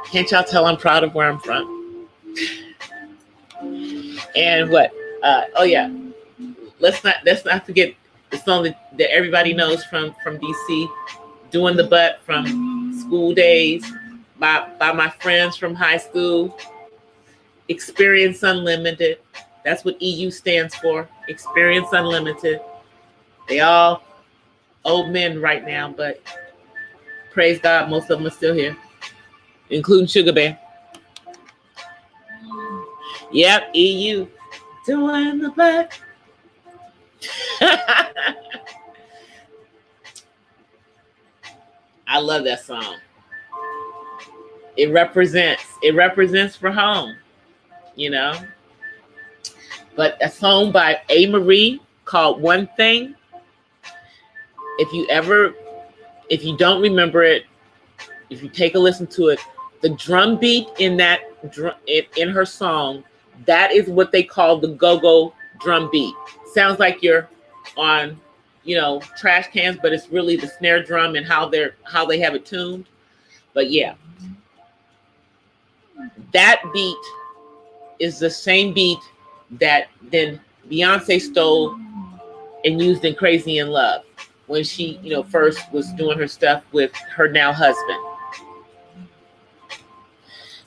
S2: Can't y'all tell I'm proud of where I'm from? And what? Let's not forget the song that everybody knows from DC, Doing the Butt from School Days by my friends from high school. Experience Unlimited. That's what EU stands for. Experience Unlimited. They all old men right now, but praise God, most of them are still here, including Sugar Bear. Yep, EU. Doing the butt. I love that song. It represents for home, you know. But a song by A. Marie called One Thing. If you don't remember it, if you take a listen to it, the drum beat in in her song, that is what they call the go-go drum beat. Sounds like you're on, trash cans, but it's really the snare drum and how they have it tuned. But yeah, that beat is the same beat that then Beyonce stole and used in Crazy in Love when she, first was doing her stuff with her now husband.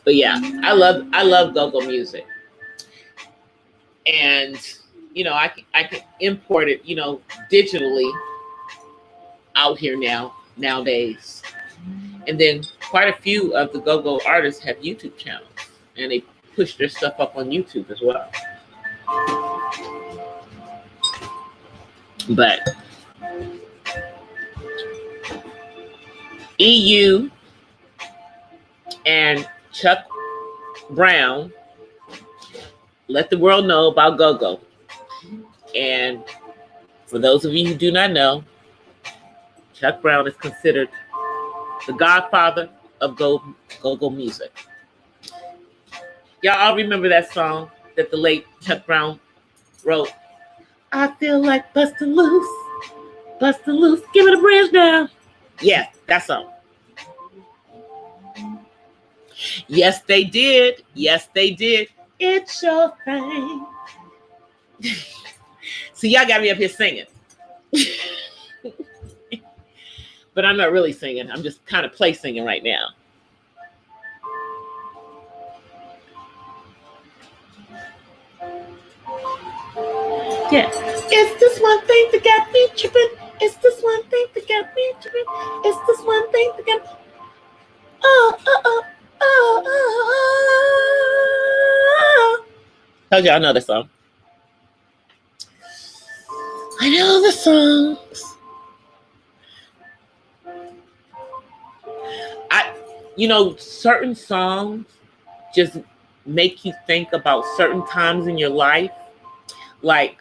S2: But yeah, I love go-go music. And, I can import it, digitally out here nowadays. And then quite a few of the go-go artists have YouTube channels, and they push their stuff up on YouTube as well. But EU and Chuck Brown let the world know about go-go. And for those of you who do not know, Chuck Brown is considered the godfather of go-go music. Y'all all remember that song that the late Chuck Brown wrote? I feel like busting loose, give it a bridge now. Yeah, that song. Yes, they did. It's your thing. See, y'all got me up here singing. But I'm not really singing. I'm just kind of play singing right now. Yeah. It's this one thing that got me tripping. It's this one thing that got me tripping. It's this one thing that got me. Oh. Told you I know the song. I know the songs. Certain songs just make you think about certain times in your life. Like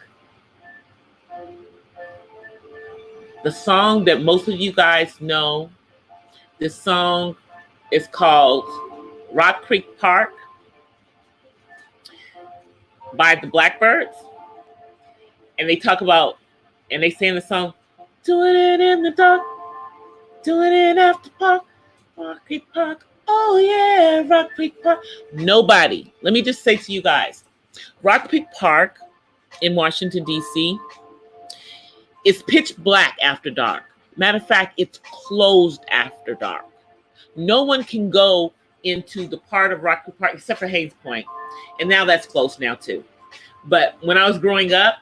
S2: the song that most of you guys know, this song is called Rock Creek Park by the Blackbirds. And they talk about, and they sing the song, doing it in the dark, doing it after park, Rock Creek Park. Oh yeah, Rock Creek Park. Nobody, let me just say to you guys, Rock Creek Park in Washington, D.C. is pitch black after dark. Matter of fact, it's closed after dark. No one can go into the part of Rock Creek Park except for Haynes Point. And now that's closed now too. But when I was growing up,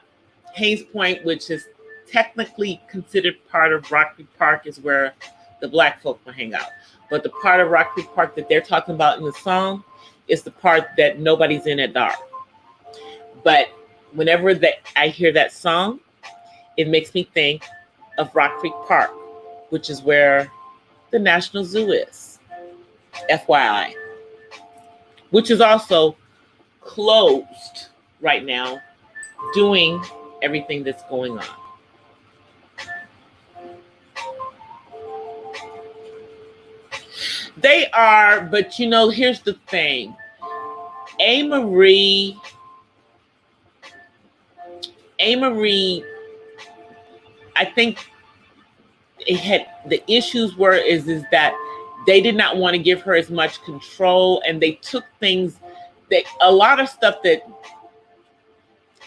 S2: Haynes Point, which is technically considered part of Rock Creek Park, is where the black folk will hang out. But the part of Rock Creek Park that they're talking about in the song is the part that nobody's in at dark. But whenever I hear that song, it makes me think of Rock Creek Park, which is where the National Zoo is, FYI, which is also closed right now, doing everything that's going on. They are, but here's the thing. A. Marie, I think the issues is that they did not want to give her as much control, and they took things a lot of stuff that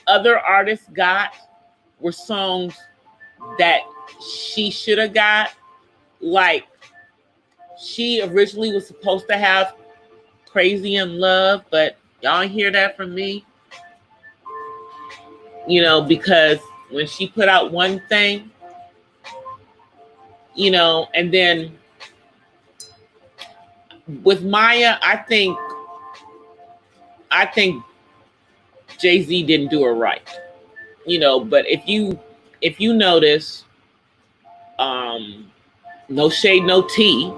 S2: other artists got were songs that she should have got. Like, she originally was supposed to have Crazy in Love, but y'all hear that from me? Because when she put out One Thing, and then with Maya, I think Jay-Z didn't do her right. But if you notice, no shade, no tea,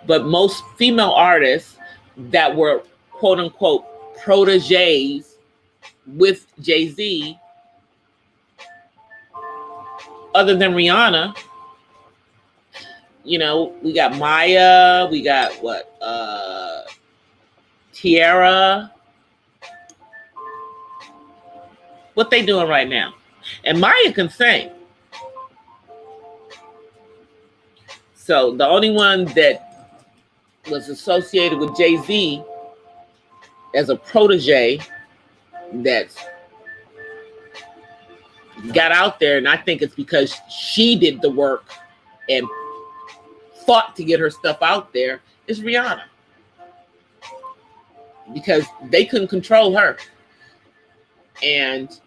S2: but most female artists that were quote unquote proteges with Jay-Z, other than Rihanna, we got Maya, we got Tiara. What they doing right now? And Maya can sing. So the only one that was associated with Jay-Z as a protege that got out there, and I think it's because she did the work and fought to get her stuff out there, is Rihanna. Because they couldn't control her. And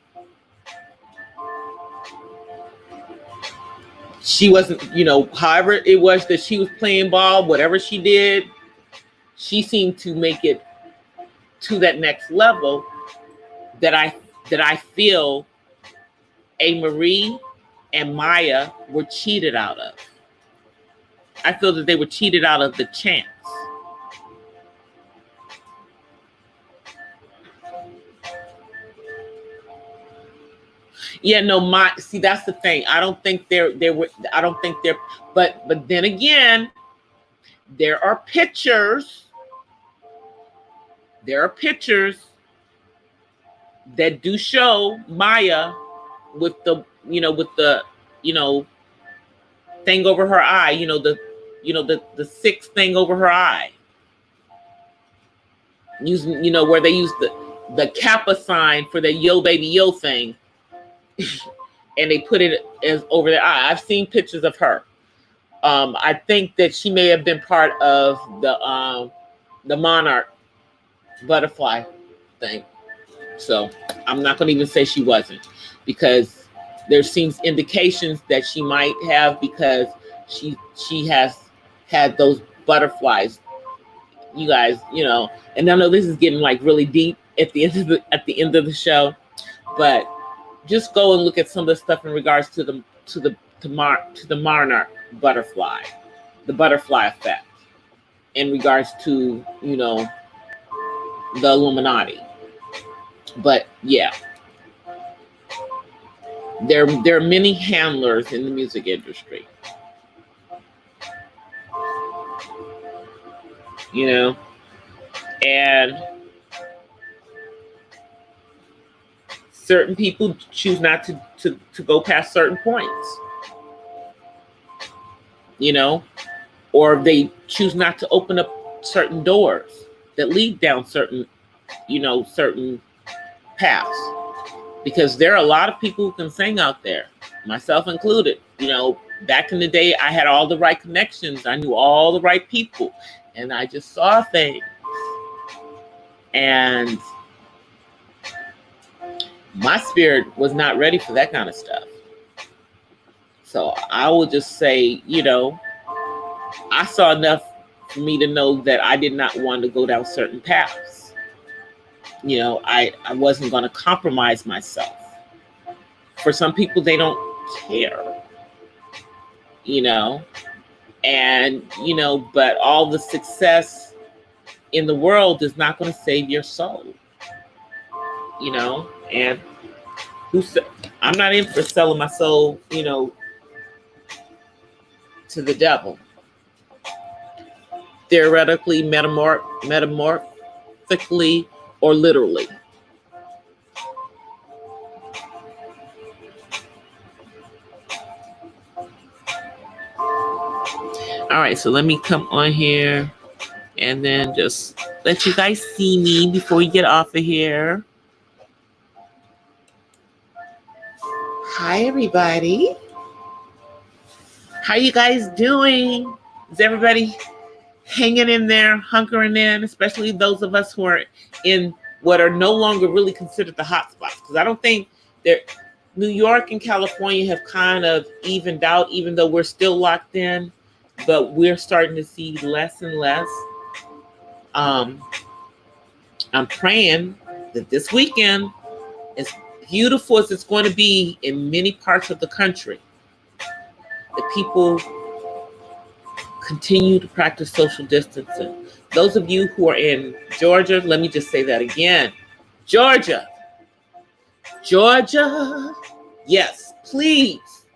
S2: she wasn't, however it was that she was playing ball, whatever she did, she seemed to make it to that next level that I feel A. Marie and Maya were cheated out of. I feel that they were cheated out of the chance. Yeah, no, see, that's the thing. I don't think they're, but then again, there are pictures that do show Maya with the thing over her eye, the sixth thing over her eye. Using, where they use the Kappa sign for the yo baby yo thing. And they put it as over their eye. I've seen pictures of her. I think that she may have been part of the monarch butterfly thing. So I'm not going to even say she wasn't, because there seems indications that she might have, because she has had those butterflies. You guys, and I know this is getting like really deep at the end of the show, but just go and look at some of the stuff in regards to the monarch butterfly, the butterfly effect, in regards to the Illuminati. But yeah, there are many handlers in the music industry. And certain people choose not to go past certain points, or they choose not to open up certain doors that lead down certain paths, because there are a lot of people who can sing out there, myself included. Back in the day, I had all the right connections. I knew all the right people, and I just saw things. And my spirit was not ready for that kind of stuff. So I will just say, I saw enough for me to know that I did not want to go down certain paths. I wasn't going to compromise myself. For some people, they don't care, and, but all the success in the world is not going to save your soul, and I'm not in for selling my soul, to the devil. Theoretically, metamorphically, or literally. All right, so let me come on here and then just let you guys see me before we get off of here. Hi, everybody. How you guys doing? Is everybody hanging in there, hunkering in, especially those of us who are in what are no longer really considered the hot spots? Because I don't think New York and California have kind of evened out, even though we're still locked in, but we're starting to see less and less. I'm praying that this weekend is beautiful as it's going to be in many parts of the country, the people continue to practice social distancing. Those of you who are in Georgia, let me just say that again. Georgia, yes, please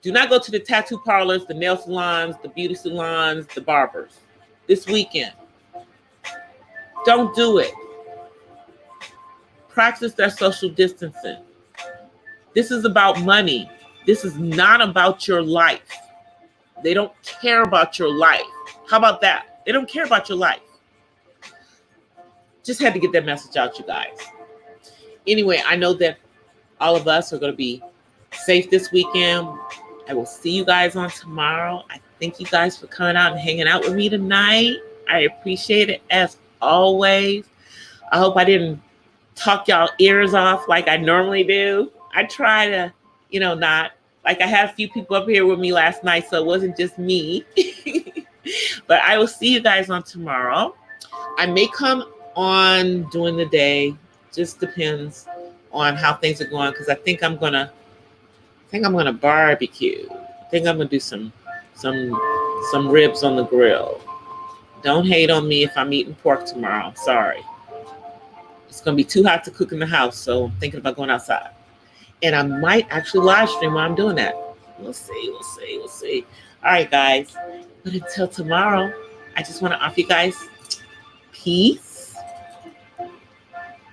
S2: do not go to the tattoo parlors, the nail salons, the beauty salons, the barbers this weekend. Don't do it. Practice that social distancing. This is about money. This is not about your life. They don't care about your life. How about that? They don't care about your life. Just had to get that message out, you guys. Anyway, I know that all of us are going to be safe this weekend. I will see you guys on tomorrow. I thank you guys for coming out and hanging out with me tonight. I appreciate it as always. I hope I didn't talk y'all ears off like I normally do. I try to, not. Like I had a few people up here with me last night, so it wasn't just me. But I will see you guys on tomorrow. I may come on during the day. Just depends on how things are going, because I think I'm gonna barbecue. I think I'm gonna do some ribs on the grill. Don't hate on me if I'm eating pork tomorrow. Sorry. It's gonna be too hot to cook in the house, so I'm thinking about going outside. And I might actually live stream while I'm doing that. We'll see. All right, guys. But until tomorrow, I just want to offer you guys peace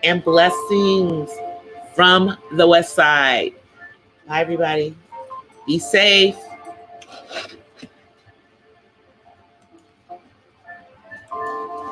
S2: and blessings from the West Side. Bye, everybody. Be safe.